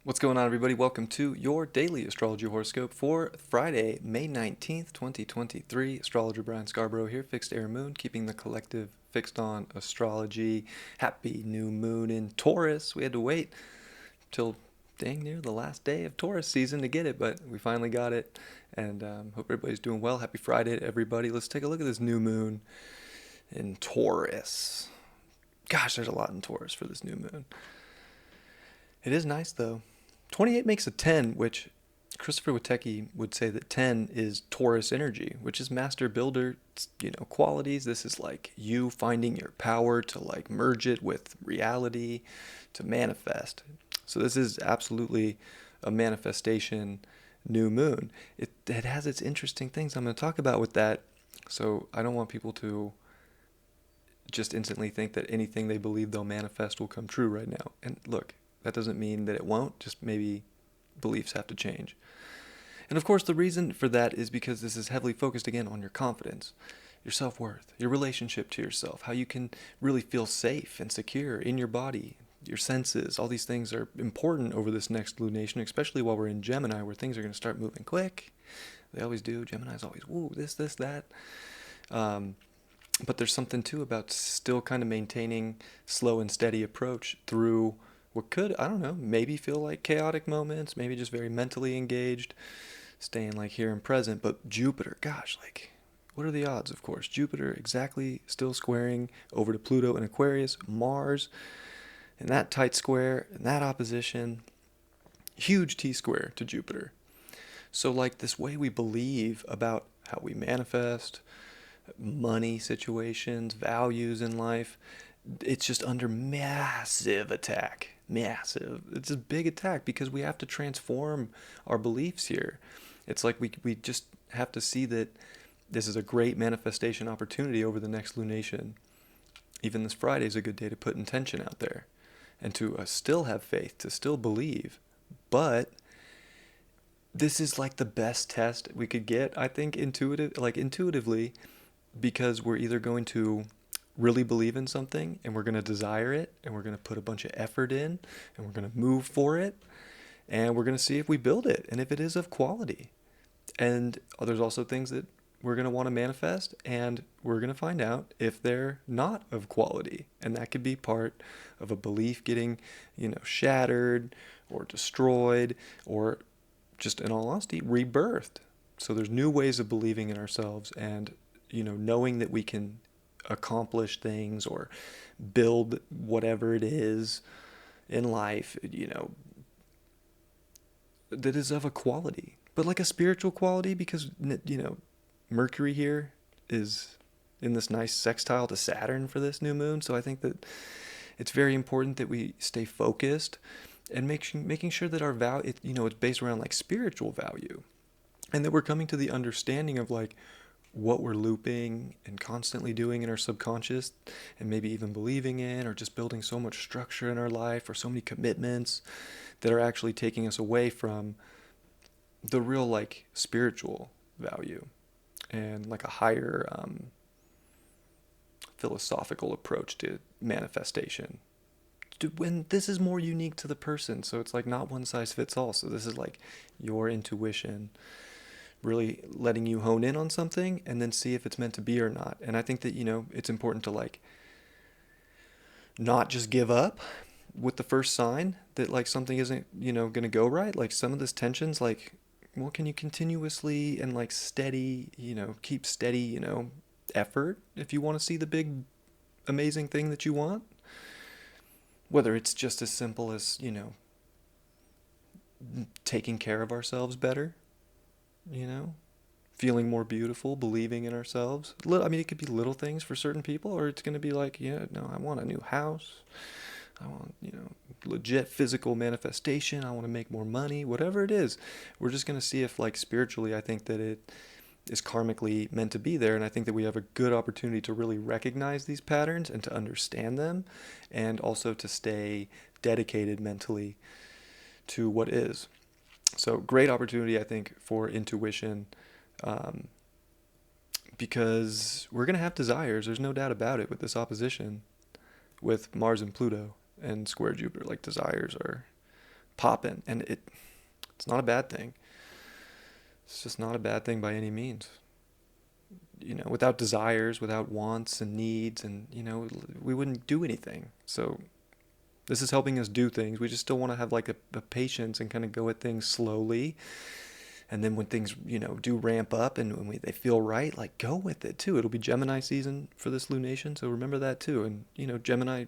What's going on, everybody? Welcome to your daily astrology horoscope for Friday, May 19th, 2023. Astrologer Brian Scarborough here, Fixed Air Moon, keeping the collective fixed on astrology. Happy new moon in Taurus. We had to wait till dang near the last day of Taurus season to get it, but we finally got it, and hope everybody's doing well. Happy Friday to everybody. Let's take a look at this new moon in Taurus. Gosh, there's a lot in Taurus for this new moon. It is nice, though. 28 makes a 10, which Christopher Witecki would say that 10 is Taurus energy, which is master builder, qualities. This is like you finding your power to like merge it with reality, to manifest. So this is absolutely a manifestation new moon. It has its interesting things I'm going to talk about with that. So I don't want people to just instantly think that anything they believe they'll manifest will come true right now. And look, that doesn't mean that it won't, just maybe beliefs have to change. And of course, the reason for that is because this is heavily focused again on your confidence, your self-worth, your relationship to yourself, how you can really feel safe and secure in your body, your senses. All these things are important over this next lunation, especially while we're in Gemini, where things are going to start moving quick. They always do. Gemini's always, woo, this, that. But there's something too about still kind of maintaining slow and steady approach through what could, I don't know, maybe feel like chaotic moments, maybe just very mentally engaged, staying like here and present. But Jupiter, gosh, like, what are the odds, of course? Jupiter exactly still squaring over to Pluto in Aquarius, Mars in that tight square, in that opposition, huge T-square to Jupiter. So like this way we believe about how we manifest, money situations, values in life, it's just under massive attack. Massive. It's a big attack because we have to transform our beliefs here. It's like we just have to see that this is a great manifestation opportunity over the next lunation. Even this Friday is a good day to put intention out there and to still have faith, to still believe. But this is like the best test we could get, I think, intuitively, because we're either going to really believe in something and we're going to desire it and we're going to put a bunch of effort in and we're going to move for it and we're going to see if we build it and if it is of quality. And there's also things that we're going to want to manifest and we're going to find out if they're not of quality, and that could be part of a belief getting shattered or destroyed or just, in all honesty, rebirthed. So there's new ways of believing in ourselves and knowing that we can accomplish things or build whatever it is in life, that is of a quality, but like a spiritual quality, because Mercury here is in this nice sextile to Saturn for this new moon. So I think that it's very important that we stay focused and making sure that our value, it's based around like spiritual value, and that we're coming to the understanding of like what we're looping and constantly doing in our subconscious and maybe even believing in, or just building so much structure in our life or so many commitments that are actually taking us away from the real like spiritual value and like a higher philosophical approach to manifestation. When this is more unique to the person, so it's like not one size fits all. So this is like your intuition really letting you hone in on something and then see if it's meant to be or not. And I think that, it's important to like not just give up with the first sign that like something isn't, going to go right. Like some of this tension's like, well, can you continuously and like steady, keep steady, effort if you want to see the big, amazing thing that you want? Whether it's just as simple as, taking care of ourselves better, feeling more beautiful, believing in ourselves. It could be little things for certain people, or it's going to be like, I want a new house. I want, legit physical manifestation. I want to make more money, whatever it is. We're just going to see if like spiritually, I think that is karmically meant to be there. And I think that we have a good opportunity to really recognize these patterns and to understand them, and also to stay dedicated mentally to what is. So great opportunity, I think, for intuition, um, because we're going to have desires. There's no doubt about it with this opposition with Mars and Pluto and square Jupiter. Like, desires are popping, and it's not a bad thing. It's just not a bad thing by any means. Without desires, without wants and needs, and, we wouldn't do anything. So this is helping us do things. We just still want to have like a patience and kind of go at things slowly. And then when things, do ramp up and when they feel right, like, go with it too. It'll be Gemini season for this lunation, so remember that too. And, Gemini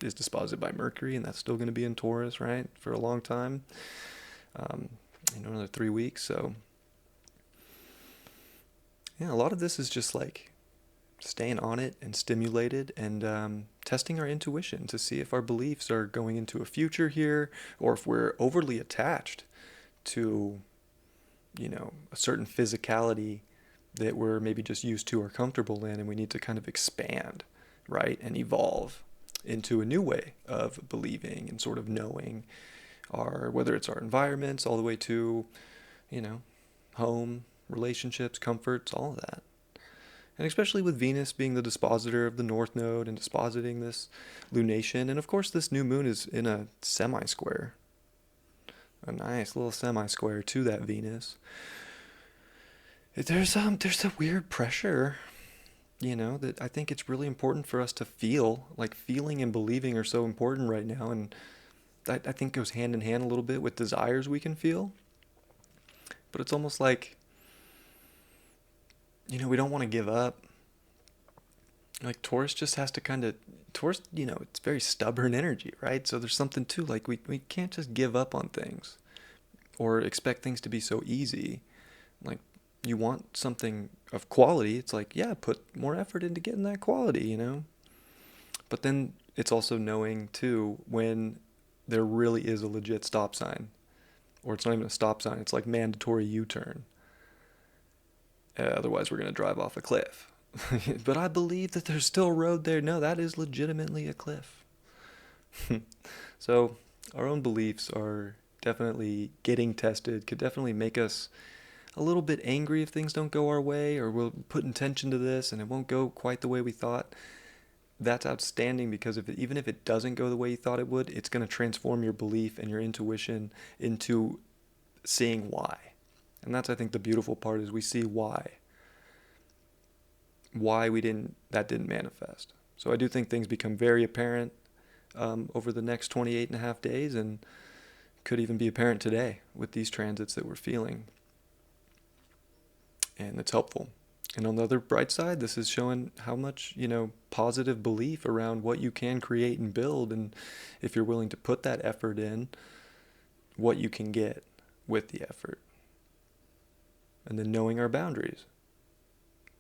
is disposited by Mercury, and that's still going to be in Taurus, right, for a long time. Um, another 3 weeks. So, yeah, a lot of this is just like staying on it and stimulated, and testing our intuition to see if our beliefs are going into a future here, or if we're overly attached to, a certain physicality that we're maybe just used to or comfortable in, and we need to kind of expand, right, and evolve into a new way of believing and sort of knowing whether it's our environments, all the way to, home, relationships, comforts, all of that. And especially with Venus being the dispositor of the North Node and dispositing this lunation. And of course, this new moon is in a semi-square. A nice little semi-square to that Venus. There's a weird pressure, that I think it's really important for us to feel. Like, feeling and believing are so important right now. And that, I think, goes hand in hand a little bit with desires we can feel. But it's almost like, we don't want to give up. Like, Taurus just has to Taurus, it's very stubborn energy, right? So there's something too, like, we can't just give up on things or expect things to be so easy. Like, you want something of quality, it's like, yeah, put more effort into getting that quality, But then it's also knowing too when there really is a legit stop sign, or it's not even a stop sign, it's like mandatory U-turn. Otherwise, we're going to drive off a cliff. But I believe that there's still a road there. No, that is legitimately a cliff. So our own beliefs are definitely getting tested, could definitely make us a little bit angry if things don't go our way, or we'll put intention to this and it won't go quite the way we thought. That's outstanding, because even if it doesn't go the way you thought it would, it's going to transform your belief and your intuition into seeing why. And that's, I think, the beautiful part, is we see why that didn't manifest. So I do think things become very apparent over the next 28 and a half days, and could even be apparent today with these transits that we're feeling. And it's helpful. And on the other bright side, this is showing how much, positive belief around what you can create and build, and if you're willing to put that effort in, what you can get with the effort. And then knowing our boundaries.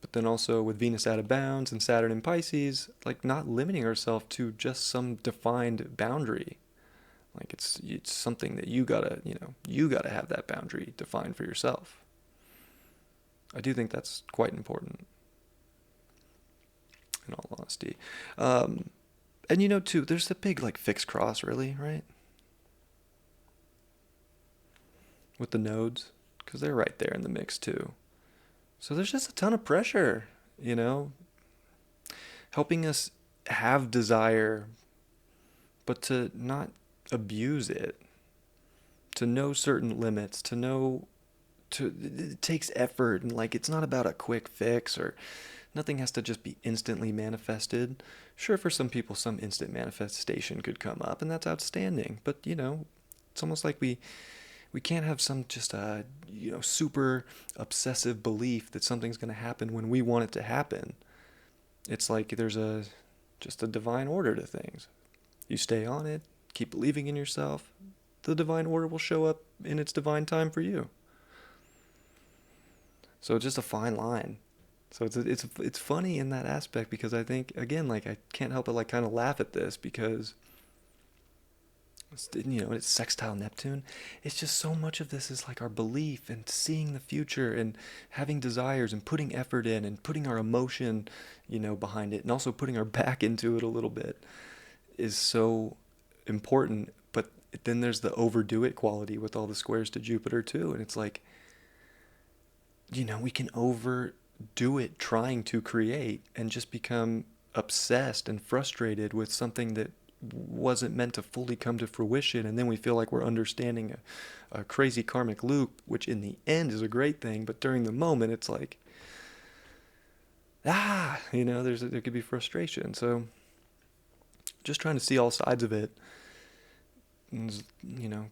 But then also with Venus out of bounds and Saturn in Pisces, like, not limiting ourselves to just some defined boundary. Like, it's something that you gotta have that boundary defined for yourself. I do think that's quite important, in all honesty. And too, there's a big, like, fixed cross, really, right? With the nodes, because they're right there in the mix too. So there's just a ton of pressure, helping us have desire, but to not abuse it, to know certain limits, it takes effort, and, like, it's not about a quick fix, or nothing has to just be instantly manifested. Sure, for some people, some instant manifestation could come up, and that's outstanding. But, it's almost like we can't have some just super obsessive belief that something's going to happen when we want it to happen. It's like there's just a divine order to things. You stay on it, keep believing in yourself, the divine order will show up in its divine time for you. So it's just a fine line. So it's funny in that aspect, because I think, again, like, I can't help but, like, kind of laugh at this, because It's sextile Neptune. It's just so much of this is like our belief and seeing the future and having desires and putting effort in and putting our emotion, behind it, and also putting our back into it a little bit is so important. But then there's the overdo it quality with all the squares to Jupiter too. And it's like, we can overdo it trying to create and just become obsessed and frustrated with something that wasn't meant to fully come to fruition. And then we feel like we're understanding a crazy karmic loop, which in the end is a great thing. But during the moment, it's like, there could be frustration. So just trying to see all sides of it. And there's,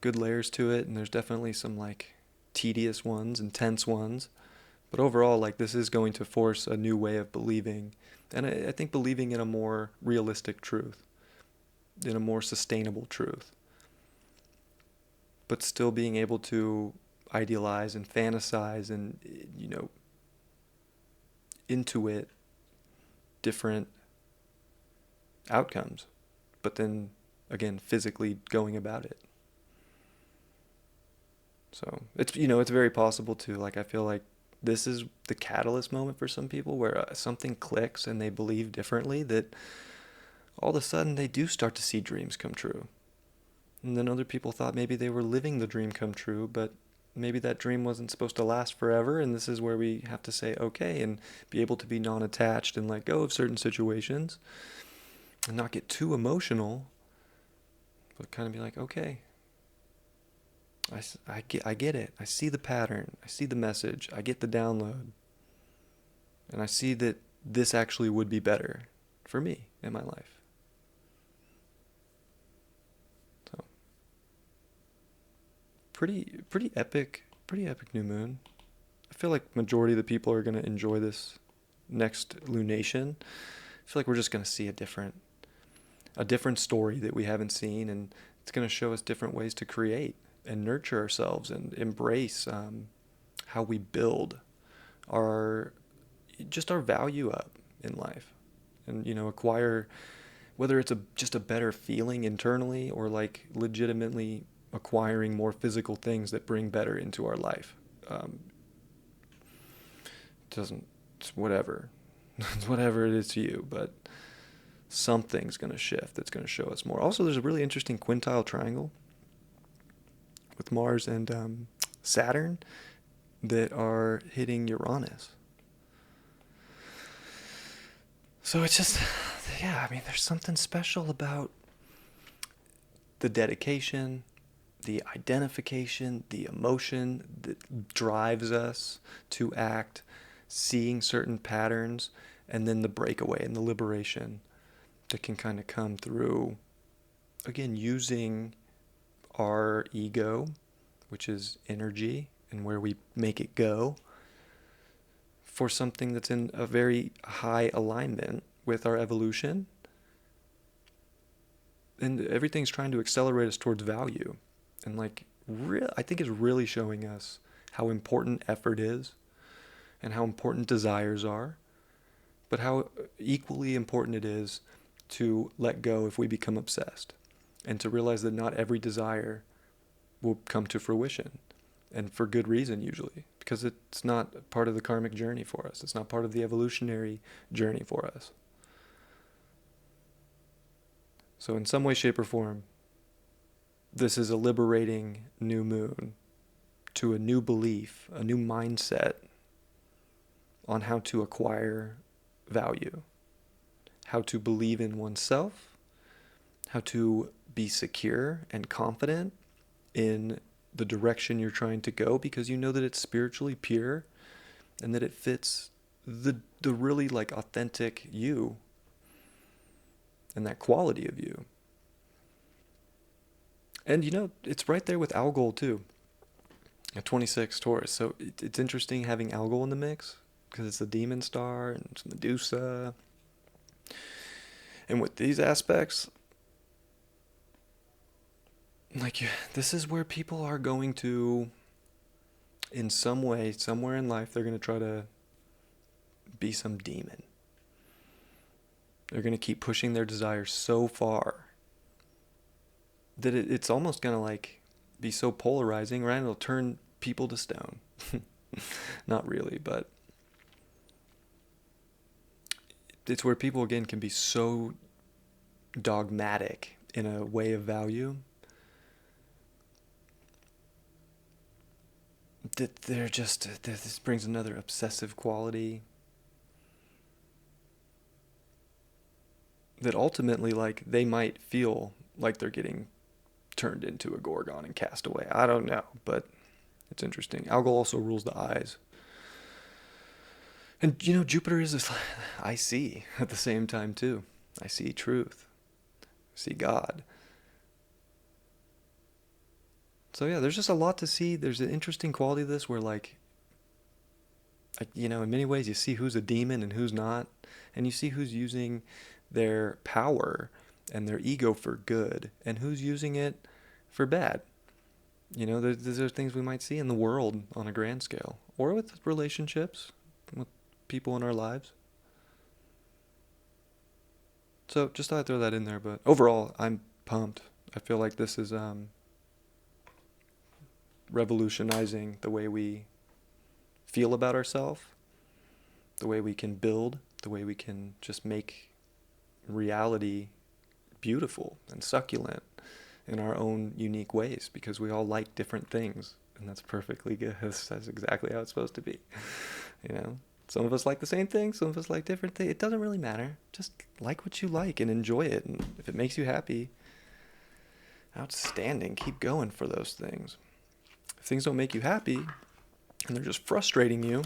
good layers to it. And there's definitely some like tedious ones, intense ones. But overall, like, this is going to force a new way of believing. And I think believing in a more realistic truth, in a more sustainable truth. But still being able to idealize and fantasize and, intuit different outcomes. But then, again, physically going about it. So, it's very possible to, like, I feel like this is the catalyst moment for some people where something clicks and they believe differently, that all of a sudden they do start to see dreams come true. And then other people thought maybe they were living the dream come true, but maybe that dream wasn't supposed to last forever. And this is where we have to say, okay, and be able to be non-attached and let go of certain situations and not get too emotional, but kind of be like, okay, I get it. I see the pattern. I see the message. I get the download. And I see that this actually would be better for me in my life. So, pretty epic new moon. I feel like majority of the people are going to enjoy this next lunation. I feel like we're just going to see a different story that we haven't seen, and it's going to show us different ways to create and nurture ourselves and embrace how we build our value up in life, and acquire, whether it's just a better feeling internally or like legitimately acquiring more physical things that bring better into our life. It's whatever it's whatever it is to you, but something's going to shift that's going to show us more. Also, there's a really interesting quintile triangle with Mars and Saturn that are hitting Uranus. So it's just, there's something special about the dedication, the identification, the emotion that drives us to act, seeing certain patterns, and then the breakaway and the liberation that can kind of come through, again, using our ego, which is energy and where we make it go, for something that's in a very high alignment with our evolution. And everything's trying to accelerate us towards value. And I think it's really showing us how important effort is and how important desires are, but how equally important it is to let go if we become obsessed, and to realize that not every desire will come to fruition, and for good reason usually, because it's not part of the karmic journey for us. It's not part of the evolutionary journey for us. So in some way, shape, or form, this is a liberating new moon to a new belief, a new mindset on how to acquire value, how to believe in oneself, how to be secure and confident in the direction you're trying to go, because you know that it's spiritually pure and that it fits the really authentic you and that quality of you. And it's right there with Algol too, at 26 Taurus. So it's interesting having Algol in the mix, because it's the demon star and it's Medusa. And with these aspects, this is where people are going to, in some way, somewhere in life, they're going to try to be some demon. They're going to keep pushing their desires so far that it's almost gonna like be so polarizing, right? It'll turn people to stone. Not really, but it's where people again can be so dogmatic in a way of value that they're just this brings another obsessive quality that ultimately like they might feel like they're getting turned into a gorgon and cast away. I don't know, but it's interesting. Algol also rules the eyes. And Jupiter is this, I see at the same time too. I see truth. I see God. So yeah, there's just a lot to see. There's an interesting quality of this where like in many ways you see who's a demon and who's not, and you see who's using their power and their ego for good and who's using it for bad. These are things we might see in the world on a grand scale or with relationships with people in our lives. So just thought I'd throw that in there, but overall I'm pumped. I feel like this is revolutionizing the way we feel about ourselves, the way we can build, the way we can just make reality beautiful and succulent in our own unique ways, because we all like different things, and that's perfectly good. That's exactly how it's supposed to be. Some of us like the same thing, some of us like different things. It doesn't really matter. Just like what you like and enjoy it, and if it makes you happy, outstanding. Keep going for those things. If things don't make you happy and they're just frustrating you,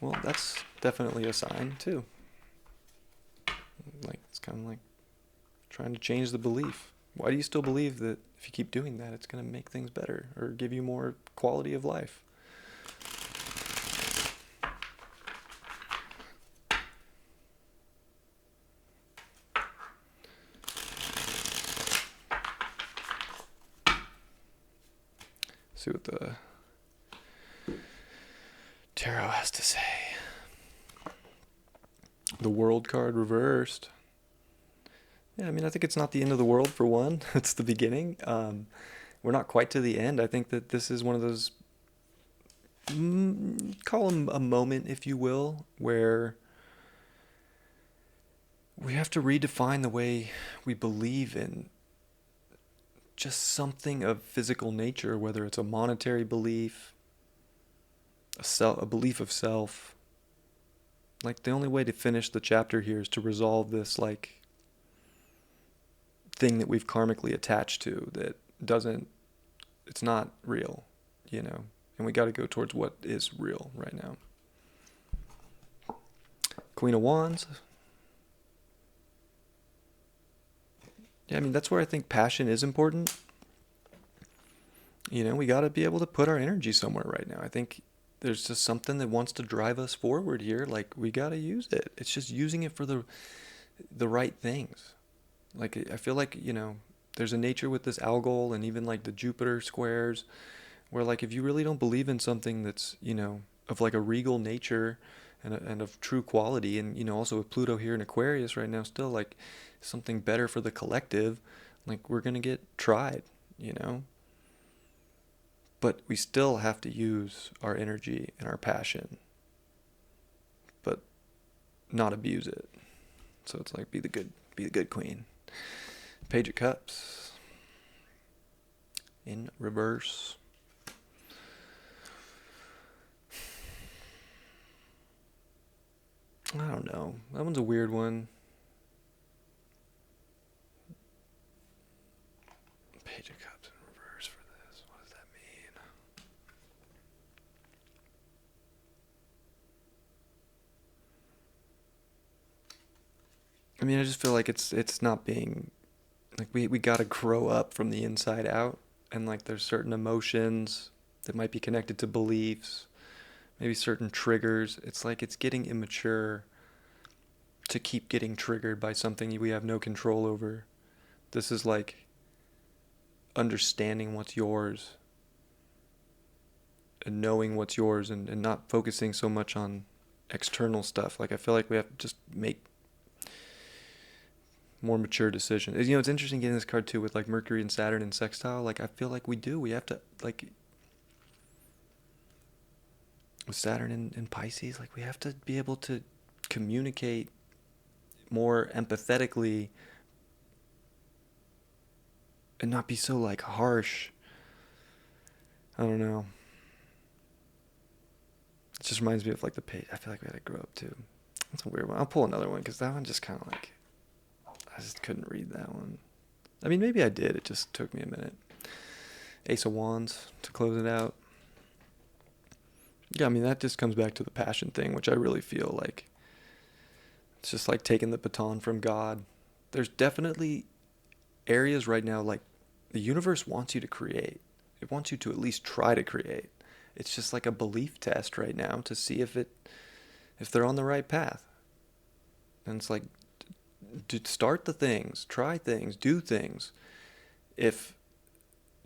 well, that's definitely a sign too. Like, it's kind of like trying to change the belief. Why do you still believe that if you keep doing that, it's going to make things better or give you more quality of life? See what the tarot has to say. The World card reversed. Yeah, I mean, I think it's not the end of the world for one. It's the beginning. We're not quite to the end. I think that this is one of those, call them a moment, if you will, where we have to redefine the way we believe in just something of physical nature, whether it's a monetary belief, a belief of self. Like, the only way to finish the chapter here is to resolve this, like, thing that we've karmically attached to that it's not real, and we got to go towards what is real right now. Queen of Wands. Yeah, I mean, that's where I think passion is important. We got to be able to put our energy somewhere right now. I think there's just something that wants to drive us forward here. Like, we got to use it. It's just using it for the right things. Like, I feel like, there's a nature with this Algol and even like the Jupiter squares where, like, if you really don't believe in something that's, of like a regal nature and of true quality, and, also with Pluto here in Aquarius right now, still like something better for the collective, like, we're going to get tried, But we still have to use our energy and our passion, but not abuse it. So it's like, be the good queen. Page of Cups in reverse. I don't know. That one's a weird one. Page of Cups in reverse for this. What does that mean? I mean, I just feel like it's not being, like, we got to grow up from the inside out, and like there's certain emotions that might be connected to beliefs, maybe certain triggers. It's like it's getting immature to keep getting triggered by something we have no control over. This is like understanding what's yours and knowing what's yours, and not focusing so much on external stuff. Like, I feel like we have to just make more mature decision. You know, it's interesting getting this card too with like Mercury and Saturn and sextile. Like I feel like we have to like with Saturn in Pisces, like we have to be able to communicate more empathetically and not be so like harsh. I don't know. It just reminds me of like the page. I feel like we had to grow up too. That's a weird one. I'll pull another one because that one just kind of like, I just couldn't read that one. I mean, maybe I did. It just took me a minute. Ace of Wands to close it out. Yeah, I mean, that just comes back to the passion thing, which I really feel like it's just like taking the baton from God. There's definitely areas right now, like the universe wants you to create. It wants you to at least try to create. It's just like a belief test right now to see if they're on the right path. And it's like, start the things, try things, do things. If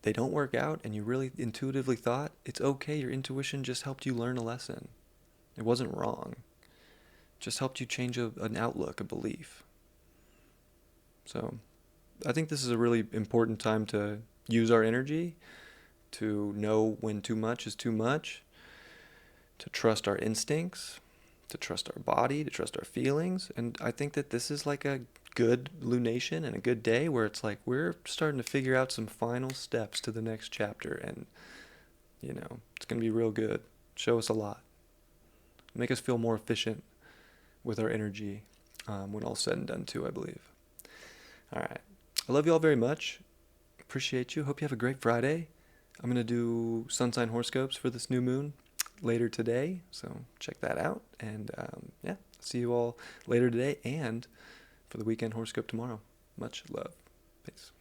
they don't work out and you really intuitively thought, it's okay. Your intuition just helped you learn a lesson. It wasn't wrong. It just helped you change an outlook, a belief. So I think this is a really important time to use our energy, to know when too much is too much, to trust our instincts, to trust our body, to trust our feelings. And I think that this is like a good lunation and a good day where it's like we're starting to figure out some final steps to the next chapter. And, you know, it's going to be real good. Show us a lot. Make us feel more efficient with our energy when all's said and done too, I believe. All right. I love you all very much. Appreciate you. Hope you have a great Friday. I'm going to do sun sign horoscopes for this new moon later today, so check that out. And yeah, see you all later today and for the weekend horoscope tomorrow. Much love. Peace.